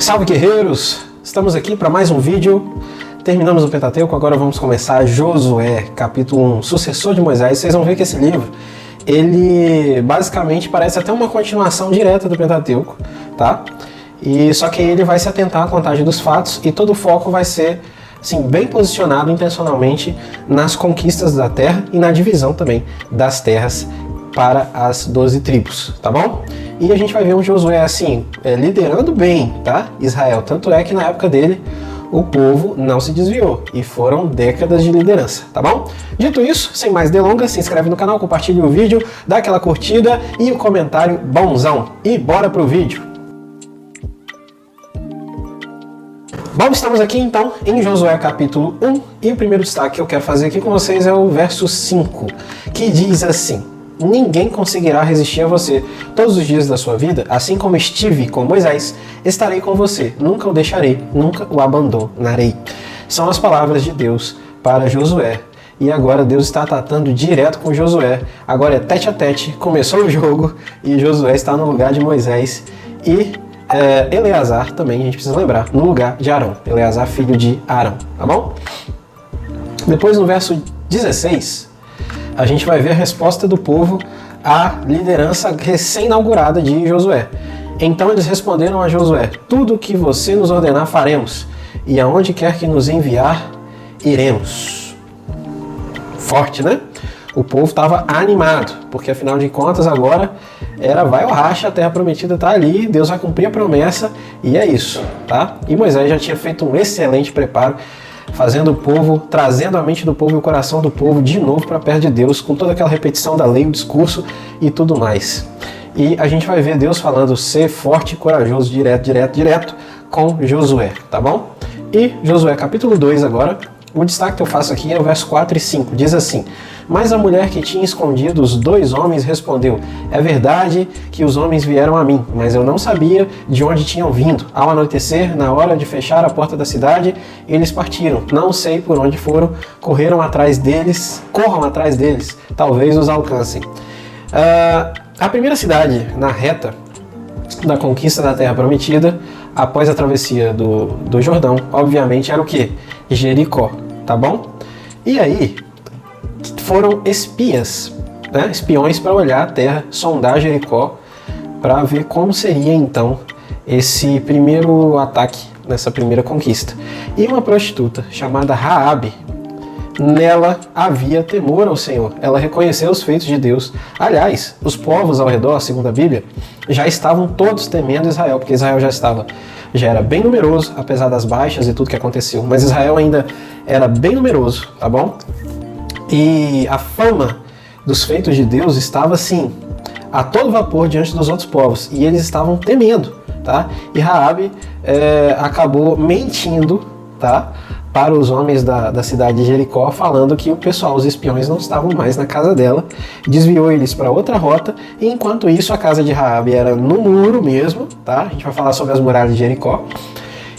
Salve guerreiros! Estamos aqui para mais um vídeo. Terminamos o Pentateuco, agora vamos começar Josué, capítulo 1, sucessor de Moisés. Vocês vão ver que esse livro, ele basicamente parece até uma continuação direta do Pentateuco, tá? E só que ele vai se atentar à contagem dos fatos e todo o foco vai ser assim, bem posicionado intencionalmente nas conquistas da terra e na divisão também das terras para as 12 tribos, tá bom? E a gente vai ver um Josué assim, liderando bem, tá? Israel, tanto é que na época dele o povo não se desviou e foram décadas de liderança, tá bom? Dito isso, sem mais delongas, se inscreve no canal, compartilhe o vídeo, dá aquela curtida e o comentário bonzão. E bora pro vídeo! Bom, estamos aqui então em Josué capítulo 1 e o primeiro destaque que eu quero fazer aqui com vocês é o verso 5, que diz assim: ninguém conseguirá resistir a você todos os dias da sua vida, assim como estive com Moisés, estarei com você, nunca o deixarei, nunca o abandonarei. São as palavras de Deus para Josué. E agora Deus está tratando direto com Josué. Agora é tete a tete, começou o jogo e Josué está no lugar de Moisés e Eleazar também, a gente precisa lembrar, no lugar de Arão. Eleazar, filho de Arão, tá bom? Depois no verso 16, a gente vai ver a resposta do povo à liderança recém-inaugurada de Josué. Então eles responderam a Josué: tudo o que você nos ordenar faremos, e aonde quer que nos enviar, iremos. Forte, né? O povo estava animado, porque afinal de contas agora vai ou racha, a terra prometida está ali, Deus vai cumprir a promessa e é isso, tá? E Moisés já tinha feito um excelente preparo, fazendo o povo, trazendo a mente do povo e o coração do povo de novo para perto de Deus, com toda aquela repetição da lei, o discurso e tudo mais. E a gente vai ver Deus falando: ser forte e corajoso, direto com Josué, tá bom? E Josué capítulo 2 agora, o destaque que eu faço aqui é o verso 4 e 5, diz assim: mas a mulher que tinha escondido os 2 homens respondeu: é verdade que os homens vieram a mim, mas eu não sabia de onde tinham vindo. Ao anoitecer, na hora de fechar a porta da cidade, eles partiram. Não sei por onde foram, corram atrás deles, talvez os alcancem. A primeira cidade na reta da conquista da Terra Prometida, após a travessia do Jordão, obviamente era o quê? Jericó, tá bom? E aí foram espias, né? Espiões para olhar a terra, sondar Jericó, para ver como seria então esse primeiro ataque, nessa primeira conquista. E uma prostituta chamada Raabe, nela havia temor ao Senhor, ela reconheceu os feitos de Deus. Aliás, os povos ao redor, segundo a Bíblia, já estavam todos temendo Israel, porque Israel já era bem numeroso, apesar das baixas e tudo que aconteceu, mas Israel ainda era bem numeroso, tá bom? E a fama dos feitos de Deus estava assim, a todo vapor diante dos outros povos, e eles estavam temendo, tá? E Raabe acabou mentindo, tá? Para os homens da cidade de Jericó, falando que o pessoal, os espiões, não estavam mais na casa dela, desviou eles para outra rota, e enquanto isso a casa de Raabe era no muro mesmo, tá? A gente vai falar sobre as muralhas de Jericó.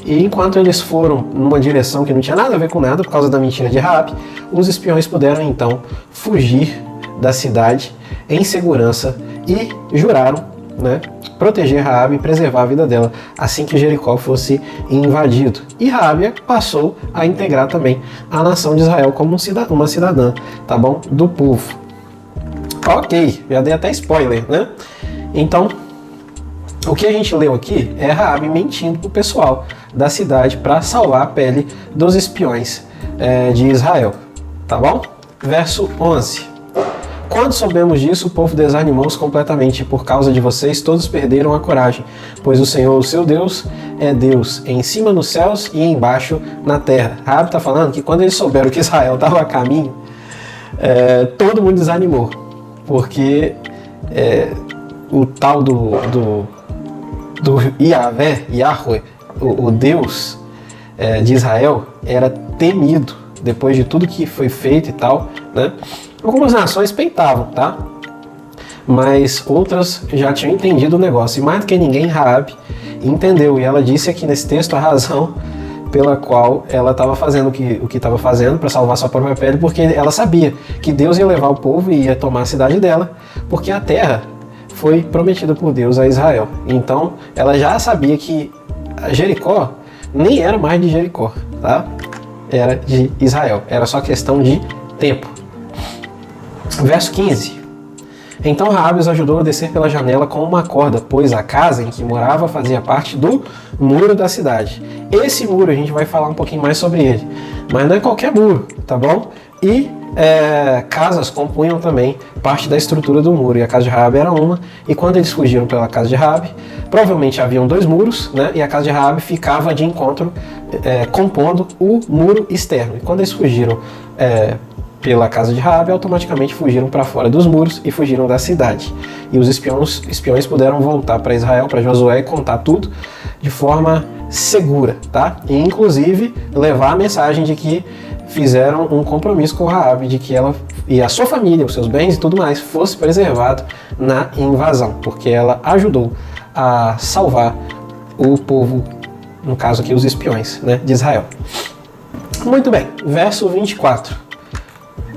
E enquanto eles foram numa direção que não tinha nada a ver com nada, por causa da mentira de Raabe, os espiões puderam então fugir da cidade em segurança e juraram, né, proteger Raabe e preservar a vida dela assim que Jericó fosse invadido. E Raabe passou a integrar também a nação de Israel como uma cidadã, tá bom? Do povo. Ok, já dei até spoiler, né? Então, o que a gente leu aqui é Raabe mentindo pro pessoal da cidade para salvar a pele dos espiões de Israel, tá bom? Verso 11. Quando soubemos disso, o povo desanimou-se completamente, e por causa de vocês todos perderam a coragem, pois o Senhor, o seu Deus, é Deus em cima nos céus e embaixo na terra. Raabe está falando que quando eles souberam que Israel estava a caminho, todo mundo desanimou, porque o tal do Yahvé, o Deus de Israel, era temido depois de tudo que foi feito e tal, né? Algumas nações peitavam, tá? Mas outras já tinham entendido o negócio. E mais do que ninguém, Raabe entendeu. E ela disse aqui nesse texto a razão pela qual ela estava fazendo o que estava fazendo para salvar sua própria pele, porque ela sabia que Deus ia levar o povo e ia tomar a cidade dela, porque a terra foi prometida por Deus a Israel. Então ela já sabia que Jericó nem era mais de Jericó, tá? Era de Israel, era só questão de tempo. Verso 15. Então Raabe os ajudou a descer pela janela com uma corda, pois a casa em que morava fazia parte do muro da cidade. Esse muro a gente vai falar um pouquinho mais sobre ele, mas não é qualquer muro, tá bom? E casas compunham também parte da estrutura do muro, e a casa de Raabe era uma, e quando eles fugiram pela casa de Raabe, provavelmente haviam 2 muros, né? E a casa de Raabe ficava de encontro, compondo o muro externo. E quando eles fugiram pela casa de Raabe, automaticamente fugiram para fora dos muros e fugiram da cidade. E os espiões puderam voltar para Israel, para Josué, e contar tudo de forma segura, tá? E inclusive levar a mensagem de que fizeram um compromisso com Raabe, de que ela e a sua família, os seus bens e tudo mais, fosse preservado na invasão, porque ela ajudou a salvar o povo, no caso aqui os espiões, né, de Israel. Muito bem, verso 24.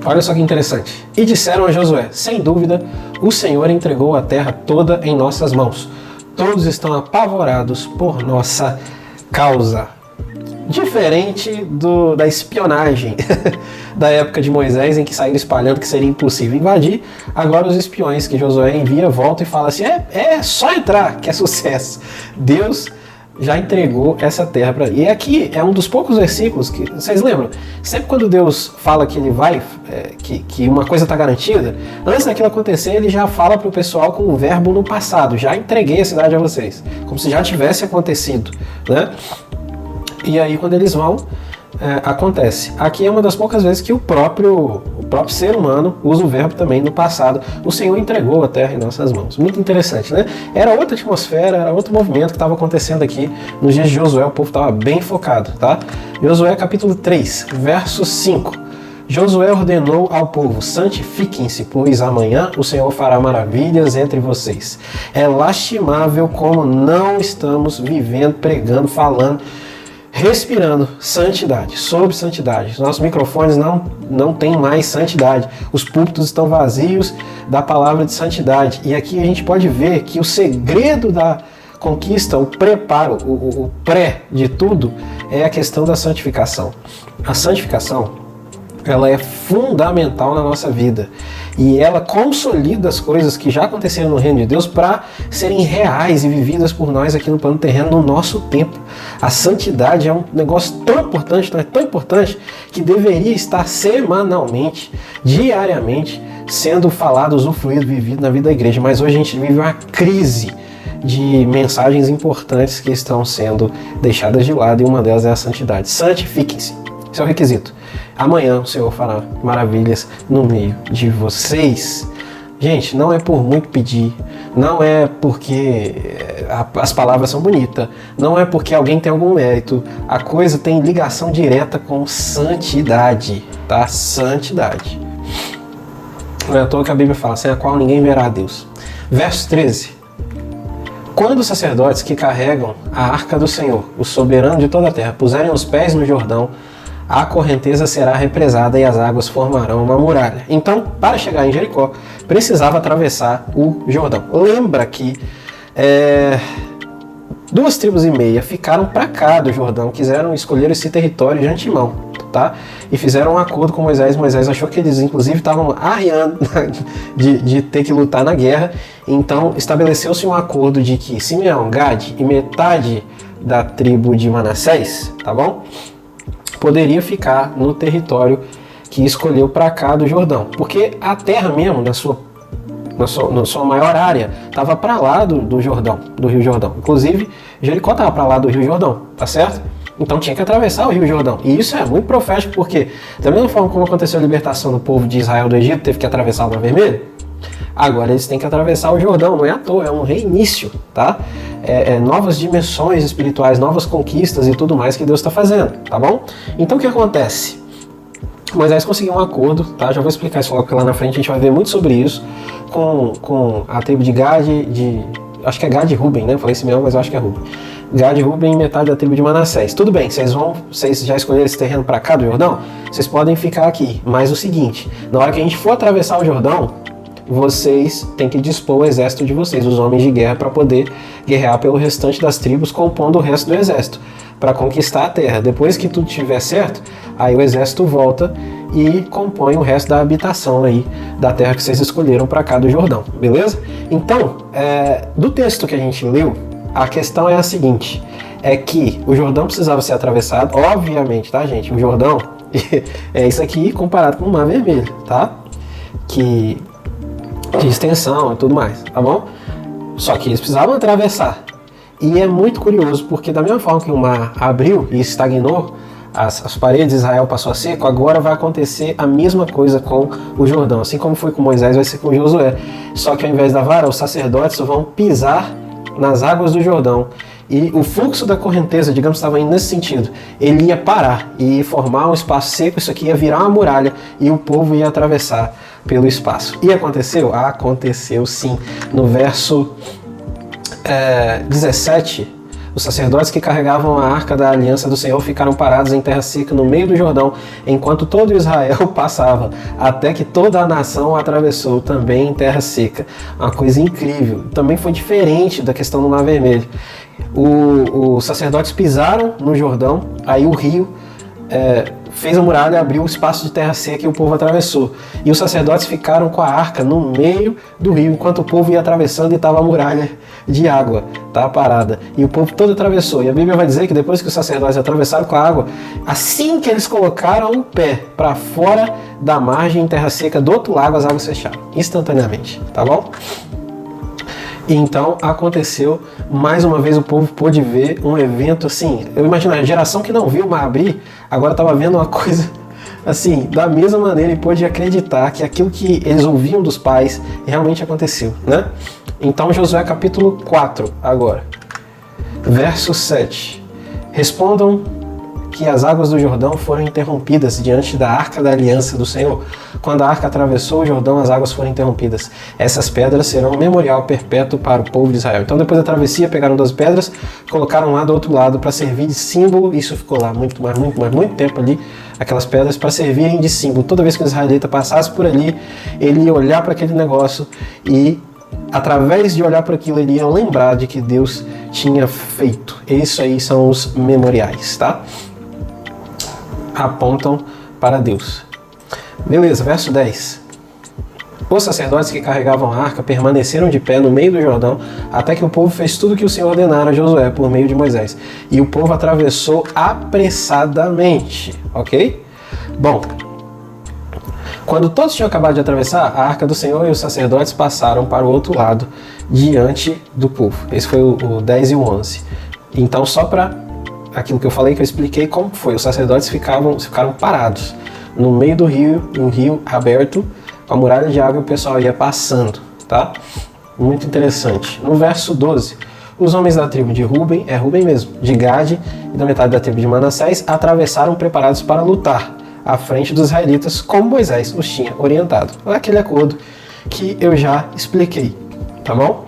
Olha só que interessante. E disseram a Josué: sem dúvida, o Senhor entregou a terra toda em nossas mãos. Todos estão apavorados por nossa causa. Diferente da espionagem da época de Moisés, em que saíram espalhando que seria impossível invadir, agora os espiões que Josué envia voltam e falam assim: é só entrar que é sucesso. Deus já entregou essa terra para ele. E aqui é um dos poucos versículos que, vocês lembram? Sempre quando Deus fala que ele vai, que uma coisa está garantida, antes daquilo acontecer, ele já fala para o pessoal com o verbo no passado: já entreguei a cidade a vocês, como se já tivesse acontecido, né? E aí quando eles vão, acontece. Aqui é uma das poucas vezes que o próprio ser humano usa o verbo também no passado. O Senhor entregou a terra em nossas mãos. Muito interessante, né? Era outra atmosfera, era outro movimento que estava acontecendo aqui nos dias de Josué. O povo estava bem focado, tá? Josué capítulo 3, verso 5. Josué ordenou ao povo: santifiquem-se, pois amanhã o Senhor fará maravilhas entre vocês. É lastimável como não estamos vivendo, pregando, falando, respirando santidade, sobre santidade. Os nossos microfones não têm mais santidade. Os púlpitos estão vazios da palavra de santidade. E aqui a gente pode ver que o segredo da conquista, o preparo, o pré de tudo, é a questão da santificação. A santificação, ela é fundamental na nossa vida. E ela consolida as coisas que já aconteceram no reino de Deus para serem reais e vividas por nós aqui no plano terreno no nosso tempo. A santidade é um negócio tão importante, tão importante, que deveria estar semanalmente, diariamente, sendo falado, usufruído, vivido na vida da igreja. Mas hoje a gente vive uma crise de mensagens importantes que estão sendo deixadas de lado, e uma delas é a santidade. Santifiquem-se. Esse é o requisito. Amanhã o Senhor fará maravilhas no meio de vocês. Gente, não é por muito pedir, não é porque as palavras são bonitas, não é porque alguém tem algum mérito. A coisa tem ligação direta com santidade, tá? Santidade. Não é à toa que a Bíblia fala: sem a qual ninguém verá a Deus. Verso 13. Quando os sacerdotes que carregam a arca do Senhor, o soberano de toda a terra, puserem os pés no Jordão, a correnteza será represada e as águas formarão uma muralha. Então, para chegar em Jericó, precisava atravessar o Jordão. Lembra que 2,5 tribos ficaram para cá do Jordão, quiseram escolher esse território de antemão, tá? E fizeram um acordo com Moisés. Moisés achou que eles, inclusive, estavam arriando de ter que lutar na guerra. Então, estabeleceu-se um acordo de que Simeão, Gade e metade da tribo de Manassés, tá bom? Poderia ficar no território que escolheu para cá do Jordão, porque a terra mesmo, na sua maior área, estava para lá do Jordão, do Rio Jordão. Inclusive, Jericó estava para lá do Rio Jordão, tá certo? Então tinha que atravessar o Rio Jordão. E isso é muito profético, porque da mesma forma como aconteceu a libertação do povo de Israel do Egito, teve que atravessar o Mar Vermelho, agora eles têm que atravessar o Jordão. Não é à toa, é um reinício, tá? Novas dimensões espirituais, novas conquistas e tudo mais que Deus está fazendo, tá bom? Então o que acontece? Moisés conseguiu um acordo, tá? Já vou explicar isso logo, porque lá na frente a gente vai ver muito sobre isso, com a tribo de Gade, acho que é Gade e Ruben, né? Eu falei Simeão, mas eu acho que é Ruben. Gade e Ruben e metade da tribo de Manassés. Tudo bem, vocês já escolheram esse terreno para cá do Jordão? Vocês podem ficar aqui, mas o seguinte: na hora que a gente for atravessar o Jordão, vocês têm que dispor o exército de vocês, os homens de guerra, para poder guerrear pelo restante das tribos, compondo o resto do exército, para conquistar a terra. Depois que tudo estiver certo, aí o exército volta e compõe o resto da habitação aí da terra que vocês escolheram para cá do Jordão, beleza? Então, do texto que a gente leu, a questão é a seguinte, é que o Jordão precisava ser atravessado, obviamente, tá, gente? O Jordão é isso aqui comparado com o Mar Vermelho, tá? Que de extensão e tudo mais, tá bom? Só que eles precisavam atravessar. E é muito curioso, porque da mesma forma que o mar abriu e estagnou, as paredes de Israel passou a seco, agora vai acontecer a mesma coisa com o Jordão. Assim como foi com Moisés, vai ser com Josué. Só que ao invés da vara, os sacerdotes vão pisar nas águas do Jordão. E o fluxo da correnteza, digamos, estava indo nesse sentido. Ele ia parar e formar um espaço seco, isso aqui ia virar uma muralha e o povo ia atravessar pelo espaço. E aconteceu? Aconteceu sim. No verso 17, os sacerdotes que carregavam a arca da aliança do Senhor ficaram parados em terra seca no meio do Jordão, enquanto todo Israel passava, até que toda a nação atravessou também em terra seca. Uma coisa incrível. Também foi diferente da questão do Mar Vermelho. Os sacerdotes pisaram no Jordão, aí o rio fez a muralha, abriu um espaço de terra seca e o povo atravessou. E os sacerdotes ficaram com a arca no meio do rio, enquanto o povo ia atravessando e estava a muralha de água, tá, parada. E o povo todo atravessou. E a Bíblia vai dizer que depois que os sacerdotes atravessaram com a água, assim que eles colocaram o pé para fora da margem em terra seca do outro lago, as águas fecharam, instantaneamente, tá bom? E então aconteceu, mais uma vez o povo pôde ver um evento assim, eu imagino, a geração que não viu o mar abrir, agora estava vendo uma coisa assim, da mesma maneira, e pôde acreditar que aquilo que eles ouviam dos pais realmente aconteceu, né? Então Josué capítulo 4 agora, verso 7. Respondam que as águas do Jordão foram interrompidas diante da arca da aliança do Senhor. Quando a arca atravessou o Jordão, as águas foram interrompidas. Essas pedras serão um memorial perpétuo para o povo de Israel. Então depois da travessia, pegaram 12 pedras, colocaram lá do outro lado para servir de símbolo. Isso ficou lá muito tempo ali, aquelas pedras, para servirem de símbolo. Toda vez que o israelita passasse por ali, ele ia olhar para aquele negócio e, através de olhar para aquilo, ele ia lembrar de que Deus tinha feito. Isso aí são os memoriais, tá? Apontam para Deus. Beleza, verso 10. Os sacerdotes que carregavam a arca permaneceram de pé no meio do Jordão, até que o povo fez tudo o que o Senhor ordenara a Josué por meio de Moisés. E o povo atravessou apressadamente, ok? Bom, quando todos tinham acabado de atravessar, a arca do Senhor e os sacerdotes passaram para o outro lado, diante do povo. Esse foi o 10 e o 11. Então, só para aquilo que eu falei, que eu expliquei como foi, os sacerdotes ficaram parados no meio do rio, um rio aberto, com a muralha de água, e o pessoal ia passando, tá? Muito interessante. No verso 12, os homens da tribo de Ruben, Ruben mesmo, de Gade e da metade da tribo de Manassés, atravessaram preparados para lutar à frente dos israelitas, como Moisés os tinha orientado. Aquele acordo que eu já expliquei, tá bom?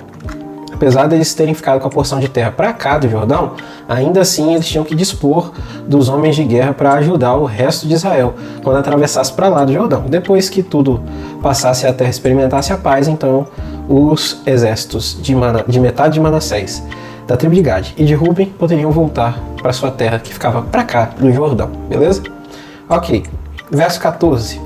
Apesar deles terem ficado com a porção de terra para cá do Jordão, ainda assim eles tinham que dispor dos homens de guerra para ajudar o resto de Israel quando atravessasse para lá do Jordão. Depois que tudo passasse a terra e experimentasse a paz, então os exércitos de metade de Manassés, da tribo de Gade e de Ruben poderiam voltar para sua terra que ficava para cá do Jordão, beleza? Ok, verso 14.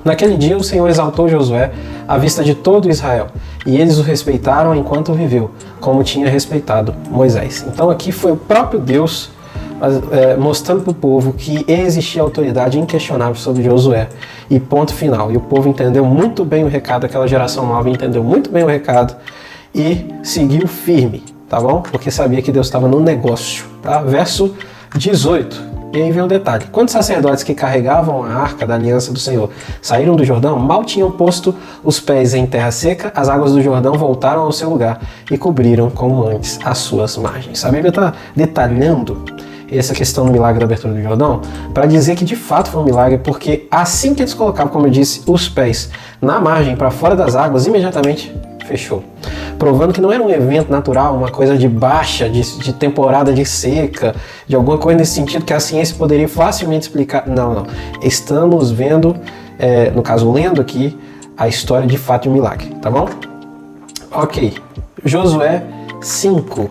Naquele dia o Senhor exaltou Josué à vista de todo Israel, e eles o respeitaram enquanto viveu, como tinha respeitado Moisés. Então aqui foi o próprio Deus mostrando para o povo que existia autoridade inquestionável sobre Josué, e ponto final. E o povo entendeu muito bem o recado, aquela geração nova entendeu muito bem o recado e seguiu firme, tá bom? Porque sabia que Deus estava no negócio, tá? Verso 18. E aí vem um detalhe. Quando os sacerdotes que carregavam a arca da aliança do Senhor saíram do Jordão, mal tinham posto os pés em terra seca, as águas do Jordão voltaram ao seu lugar e cobriram como antes as suas margens. A Bíblia está detalhando essa questão do milagre da abertura do Jordão para dizer que de fato foi um milagre, porque assim que eles colocavam, como eu disse, os pés na margem para fora das águas, imediatamente fechou. Provando que não era um evento natural, uma coisa de baixa, de temporada de seca, de alguma coisa nesse sentido que a ciência poderia facilmente explicar. Não. Estamos vendo, no caso lendo aqui, a história de fato de um milagre, tá bom? Ok, Josué 5,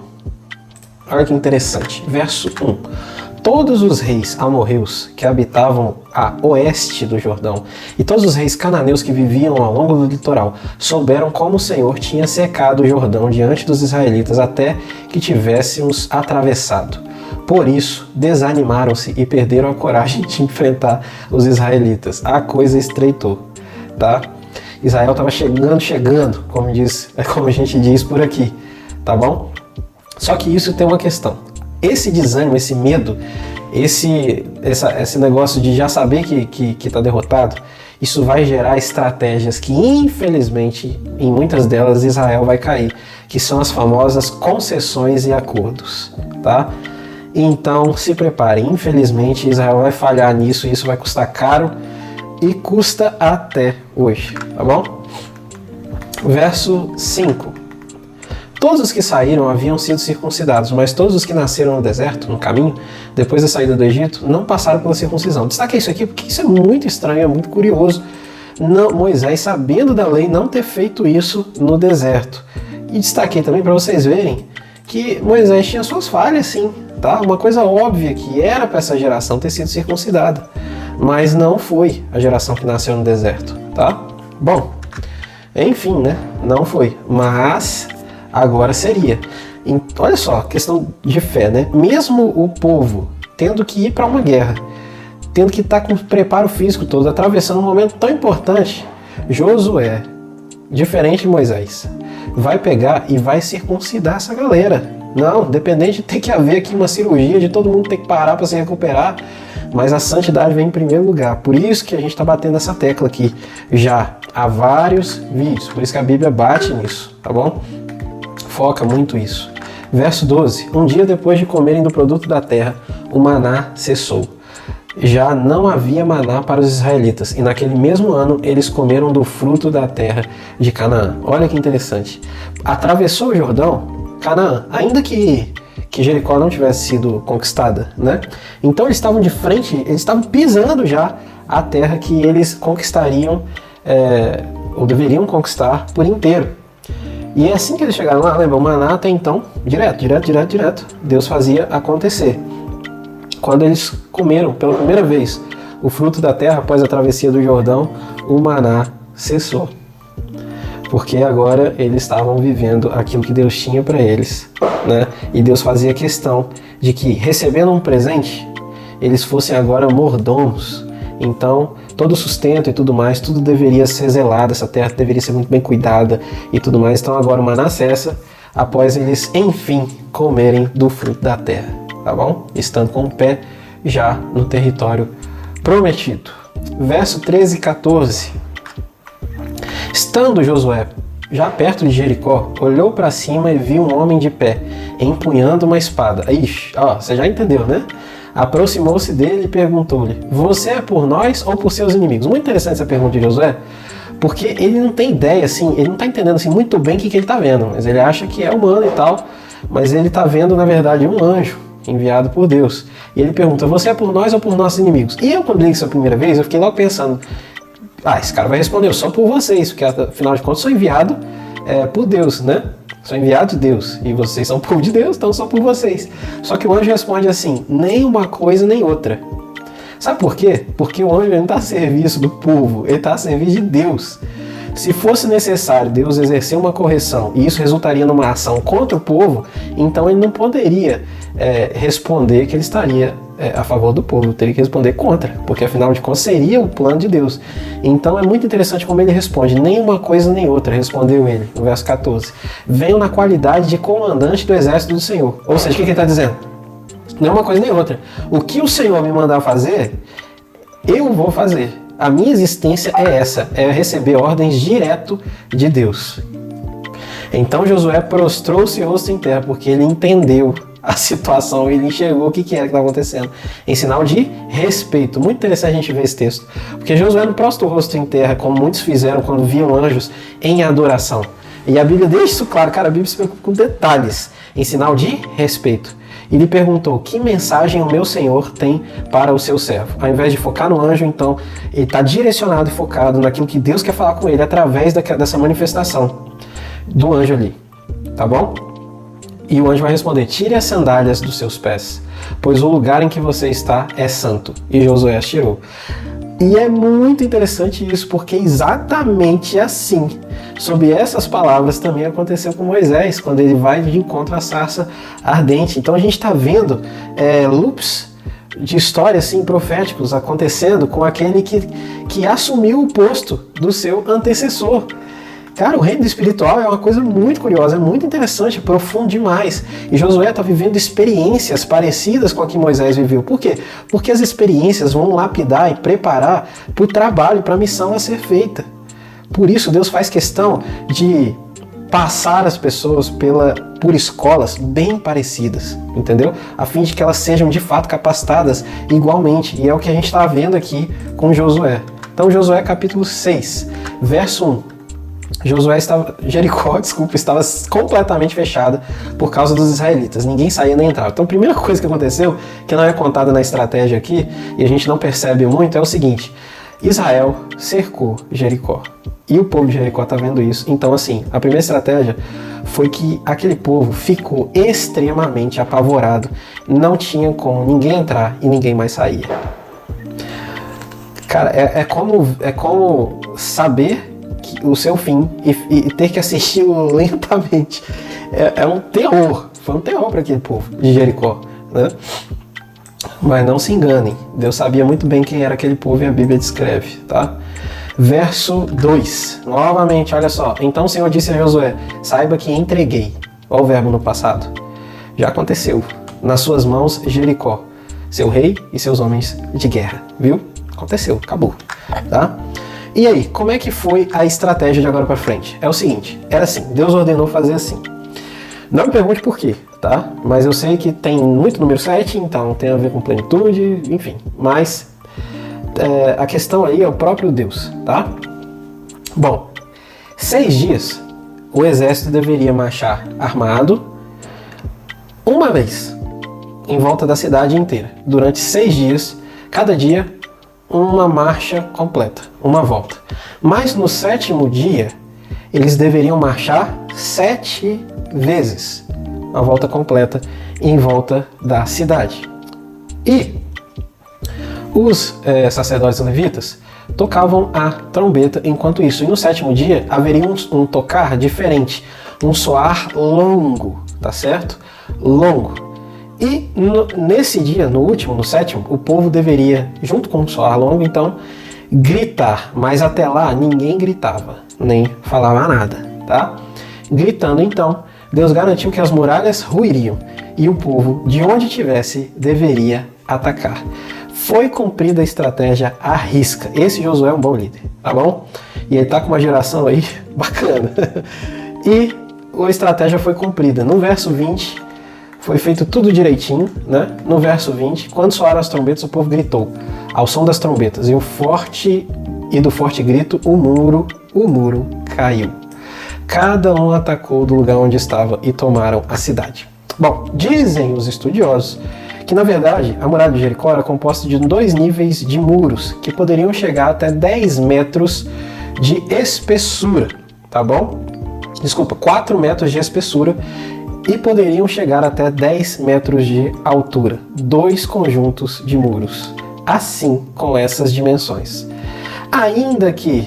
olha que interessante, verso 1. Todos os reis amorreus que habitavam a oeste do Jordão e todos os reis cananeus que viviam ao longo do litoral souberam como o Senhor tinha secado o Jordão diante dos israelitas até que tivéssemos atravessado. Por isso, desanimaram-se e perderam a coragem de enfrentar os israelitas. A coisa estreitou, tá? Israel estava chegando, como a gente diz por aqui, tá bom? Só que isso tem uma questão. Esse desânimo, esse medo, esse negócio de já saber que está derrotado, isso vai gerar estratégias que, infelizmente, em muitas delas, Israel vai cair, que são as famosas concessões e acordos, tá? Então, se preparem. Infelizmente, Israel vai falhar nisso e isso vai custar caro e custa até hoje, tá bom? Verso 5. Todos os que saíram haviam sido circuncidados, mas todos os que nasceram no deserto, no caminho, depois da saída do Egito, não passaram pela circuncisão. Destaquei isso aqui porque isso é muito estranho, é muito curioso. Moisés, sabendo da lei, não ter feito isso no deserto. E destaquei também para vocês verem que Moisés tinha suas falhas, sim. Tá? Uma coisa óbvia que era para essa geração ter sido circuncidada, mas não foi a geração que nasceu no deserto, tá? Bom, enfim, né? Não foi, mas agora seria. Olha só, questão de fé, né? Mesmo o povo tendo que ir para uma guerra, tendo que estar com o preparo físico todo, atravessando um momento tão importante, Josué, diferente de Moisés, vai pegar e vai circuncidar essa galera. Não, independente de ter que haver aqui uma cirurgia, de todo mundo ter que parar para se recuperar, mas a santidade vem em primeiro lugar. Por isso que a gente está batendo essa tecla aqui já há vários vídeos, por isso que a Bíblia bate nisso, tá bom? Foca muito isso. Verso 12. Um dia depois de comerem do produto da terra, o maná cessou. Já não havia maná para os israelitas, e naquele mesmo ano eles comeram do fruto da terra de Canaã. Olha que interessante. Atravessou o Jordão, Canaã, ainda que Jericó não tivesse sido conquistada, né? Então eles estavam de frente, eles estavam pisando já a terra que eles conquistariam, ou deveriam conquistar por inteiro. E é assim que eles chegaram lá, lembra? O maná até então, direto, Deus fazia acontecer. Quando eles comeram pela primeira vez o fruto da terra após a travessia do Jordão, o maná cessou. Porque agora eles estavam vivendo aquilo que Deus tinha para eles, né? E Deus fazia questão de que, recebendo um presente, eles fossem agora mordomos. Então, todo o sustento e tudo mais, tudo deveria ser zelado, essa terra deveria ser muito bem cuidada e tudo mais. Então agora o maná cessa após eles, enfim, comerem do fruto da terra, tá bom? Estando com o pé já no território prometido. Verso 13 e 14. Estando Josué já perto de Jericó, olhou para cima e viu um homem de pé, empunhando uma espada. Ixi, ó, você já entendeu, né? Aproximou-se dele e perguntou-lhe: você é por nós ou por seus inimigos? Muito interessante essa pergunta de Josué, porque ele não tem ideia, assim, ele não está entendendo assim, muito bem o que ele está vendo, mas ele acha que é humano e tal, mas ele está vendo, na verdade, um anjo enviado por Deus. E ele pergunta: você é por nós ou por nossos inimigos? E eu, quando li isso a primeira vez, eu fiquei logo pensando: esse cara vai responder, eu sou por vocês, porque afinal de contas sou enviado por Deus, né? Sou enviado de Deus, e vocês são povo de Deus, então sou por vocês. Só que o anjo responde assim: nem uma coisa nem outra. Sabe por quê? Porque o anjo não está a serviço do povo, ele está a serviço de Deus. Se fosse necessário Deus exercer uma correção e isso resultaria numa ação contra o povo, então ele não poderia responder que ele estaria a favor do povo, teria que responder contra, porque afinal de contas seria o plano de Deus. Então é muito interessante como ele responde: nem uma coisa nem outra, respondeu ele, no verso 14. Venho na qualidade de comandante do exército do Senhor. Ou seja, o que ele está dizendo? Nem uma coisa nem outra. O que o Senhor me mandar fazer, eu vou fazer. A minha existência é essa, é receber ordens direto de Deus. Então Josué prostrou-se rosto em terra, porque ele entendeu a situação, ele enxergou o que era que estava acontecendo, em sinal de respeito. Muito interessante a gente ver esse texto, porque Josué não prostrou o rosto em terra, como muitos fizeram quando viam anjos em adoração. E a Bíblia deixa isso claro, cara, a Bíblia se preocupa com detalhes, em sinal de respeito. e lhe perguntou: que mensagem o meu senhor tem para o seu servo? Ao invés de focar no anjo, então, ele está direcionado e focado naquilo que Deus quer falar com ele através dessa manifestação do anjo ali, tá bom? E o anjo vai responder: tire as sandálias dos seus pés, pois o lugar em que você está é santo. E Josué as tirou. E é muito interessante isso, porque exatamente assim, sob essas palavras, também aconteceu com Moisés, quando ele vai de encontro à sarça ardente. Então a gente está vendo loops de histórias assim, proféticos acontecendo com aquele que assumiu o posto do seu antecessor. Cara, o reino espiritual é uma coisa muito curiosa, é muito interessante, profundo demais. E Josué está vivendo experiências parecidas com a que Moisés viveu. Por quê? Porque as experiências vão lapidar e preparar para o trabalho, para a missão a ser feita. Por isso, Deus faz questão de passar as pessoas por escolas bem parecidas, entendeu? A fim de que elas sejam de fato capacitadas igualmente. E é o que a gente está vendo aqui com Josué. Então, Josué capítulo 6, verso 1. Jericó estava completamente fechada por causa dos israelitas. Ninguém saía nem entrava. Então a primeira coisa que aconteceu, que não é contada na estratégia aqui, e a gente não percebe muito, é o seguinte: Israel cercou Jericó. E o povo de Jericó está vendo isso. Então assim, a primeira estratégia foi que aquele povo ficou extremamente apavorado. Não tinha como ninguém entrar e ninguém mais saía. Cara, é como saber o seu fim e ter que assisti-lo lentamente. É um terror. Foi um terror para aquele povo de Jericó, né? Mas não se enganem, Deus sabia muito bem quem era aquele povo e a Bíblia descreve, tá? Verso 2, novamente, olha só: então o Senhor disse a Josué: saiba que entreguei. Olha o verbo no passado. Já aconteceu. Nas suas mãos Jericó, seu rei e seus homens de guerra. Viu? Aconteceu, acabou, tá? E aí, como é que foi a estratégia de agora para frente? É o seguinte, era assim, Deus ordenou fazer assim. Não me pergunte por quê, tá? Mas eu sei que tem muito número 7, então tem a ver com plenitude, enfim. Mas a questão aí é o próprio Deus, tá? Bom, 6 dias o exército deveria marchar armado uma vez em volta da cidade inteira. Durante 6 dias, cada dia uma marcha completa, uma volta. Mas no 7º dia, eles deveriam marchar 7 vezes, uma volta completa em volta da cidade. E os sacerdotes levitas tocavam a trombeta enquanto isso. E no 7º dia haveria um tocar diferente, um soar longo, tá certo? Longo. E nesse dia, no último, no 7º, o povo deveria, junto com o soar longo, então, gritar. Mas até lá ninguém gritava, nem falava nada, tá? Gritando, então, Deus garantiu que as muralhas ruiriam e o povo, de onde estivesse, deveria atacar. Foi cumprida a estratégia à risca. Esse Josué é um bom líder, tá bom? E ele tá com uma geração aí bacana. E a estratégia foi cumprida. No verso 20... foi feito tudo direitinho, né? No verso 20, quando soaram as trombetas, o povo gritou ao som das trombetas, e do forte grito, o muro caiu. Cada um atacou do lugar onde estava e tomaram a cidade. Bom, dizem os estudiosos que, na verdade, a muralha de Jericó era composta de 2 níveis de muros, que poderiam chegar até 10 metros de espessura, tá bom? Desculpa, 4 metros de espessura, e poderiam chegar até 10 metros de altura. 2 conjuntos de muros, assim, com essas dimensões. Ainda que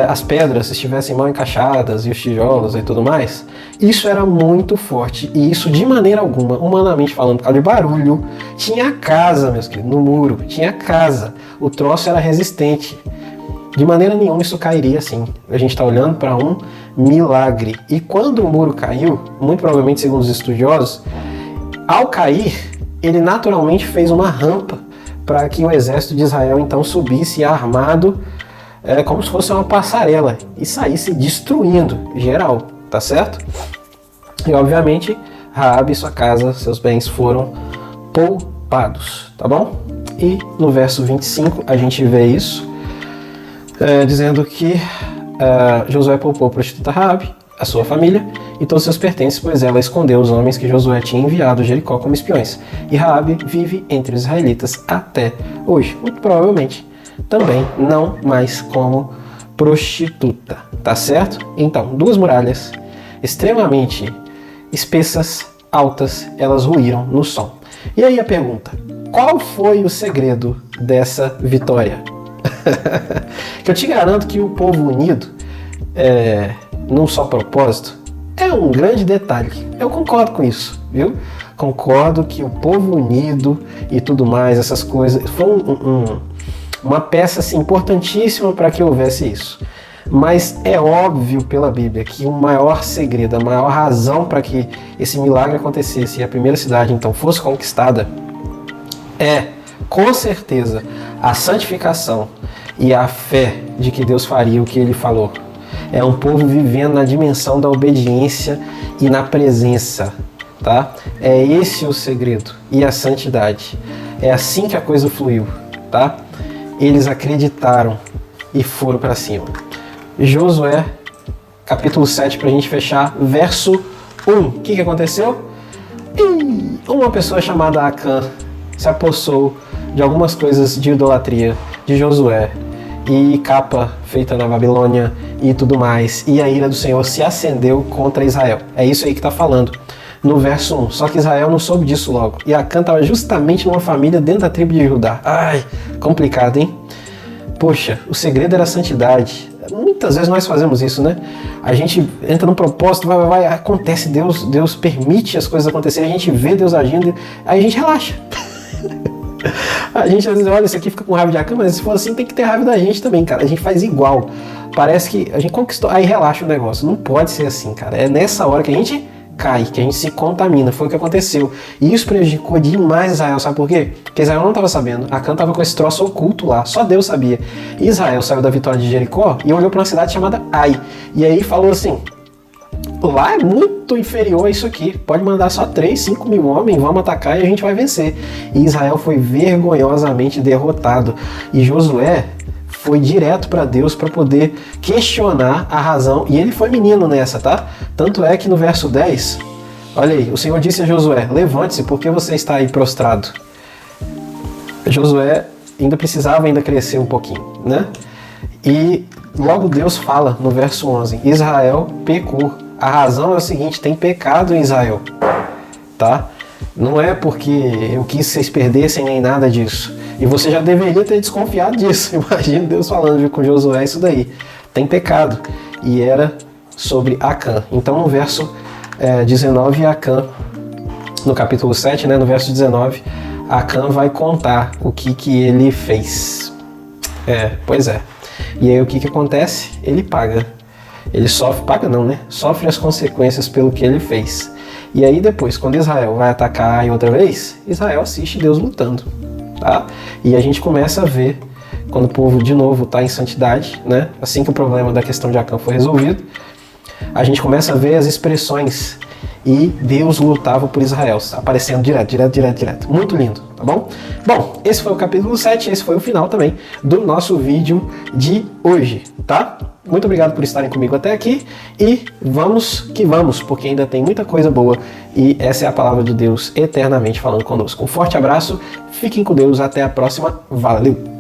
as pedras estivessem mal encaixadas e os tijolos e tudo mais, isso era muito forte, e isso de maneira alguma, humanamente falando, por causa de barulho, tinha casa, meus queridos, no muro, tinha casa. O troço era resistente. De maneira nenhuma isso cairia assim. A gente está olhando para um milagre. E quando o muro caiu, muito provavelmente segundo os estudiosos, ao cair, ele naturalmente fez uma rampa para que o exército de Israel então subisse armado, como se fosse uma passarela, e saísse destruindo geral, tá certo? E obviamente Raabe, sua casa, seus bens foram poupados, tá bom? E no verso 25 a gente vê isso, dizendo que Josué poupou a prostituta Raabe a sua família e todos os seus pertences, pois ela escondeu os homens que Josué tinha enviado a Jericó como espiões. E Raabe vive entre os israelitas até hoje. Muito provavelmente também não mais como prostituta, tá certo? Então, 2 muralhas extremamente espessas, altas, elas ruíram no som. E aí a pergunta, qual foi o segredo dessa vitória? Que eu te garanto que o povo unido, num só propósito, é um grande detalhe. Eu concordo com isso, viu? Concordo que o povo unido e tudo mais, essas coisas, foi uma peça assim, importantíssima para que houvesse isso. Mas é óbvio pela Bíblia que o maior segredo, a maior razão para que esse milagre acontecesse e a primeira cidade então fosse conquistada é, com certeza, a santificação e a fé de que Deus faria o que Ele falou. É um povo vivendo na dimensão da obediência e na presença, tá? É esse o segredo e a santidade. É assim que a coisa fluiu, tá? Eles acreditaram e foram para cima. Josué, capítulo 7, para a gente fechar, verso 1. O que aconteceu? Uma pessoa chamada Acã se apossou de algumas coisas de idolatria de Josué e capa feita na Babilônia e tudo mais. E a ira do Senhor se acendeu contra Israel. É isso aí que está falando no verso 1. Só que Israel não soube disso logo. E Acã estava justamente numa família dentro da tribo de Judá. Ai, complicado, hein? Poxa, o segredo era a santidade. Muitas vezes nós fazemos isso, né? A gente entra num propósito, vai, acontece, Deus permite as coisas acontecerem, a gente vê Deus agindo, aí a gente relaxa. A gente às vezes olha, isso aqui fica com raiva de Acã, mas se for assim tem que ter raiva da gente também, cara. A gente faz igual. Parece que a gente conquistou, aí relaxa o negócio. Não pode ser assim, cara. É nessa hora que a gente cai, que a gente se contamina. Foi o que aconteceu. E isso prejudicou demais Israel. Sabe por quê? Porque Israel não estava sabendo. Acã estava com esse troço oculto lá. Só Deus sabia. E Israel saiu da vitória de Jericó e olhou para uma cidade chamada Ai. E aí falou assim, lá é muito inferior a isso aqui. Pode mandar só 3, 5 mil homens, vamos atacar e a gente vai vencer. E Israel foi vergonhosamente derrotado. E Josué foi direto para Deus para poder questionar a razão. E ele foi menino nessa, tá? Tanto é que no verso 10, olha aí, o Senhor disse a Josué, levante-se, porque você está aí prostrado. Josué precisava crescer um pouquinho, né? E logo Deus fala no verso 11, Israel pecou. A razão é o seguinte, tem pecado em Israel, tá? Não é porque eu quis que vocês perdessem nem nada disso. E você já deveria ter desconfiado disso. Imagina Deus falando com Josué isso daí. Tem pecado. E era sobre Acã. Então no verso 19, Acã, no capítulo 7, né, no verso 19, Acã vai contar o que ele fez. Pois é. E aí o que acontece? Ele paga. Ele paga não, né? Sofre as consequências pelo que ele fez. E aí depois, quando Israel vai atacar outra vez, Israel assiste Deus lutando, tá? E a gente começa a ver, quando o povo de novo está em santidade, né? Assim que o problema da questão de Acã foi resolvido, a gente começa a ver as expressões e Deus lutava por Israel, aparecendo direto. Muito lindo, tá bom? Bom, esse foi o capítulo 7, esse foi o final também do nosso vídeo de hoje, tá? Muito obrigado por estarem comigo até aqui e vamos que vamos, porque ainda tem muita coisa boa e essa é a palavra de Deus eternamente falando conosco. Um forte abraço, fiquem com Deus, até a próxima, valeu!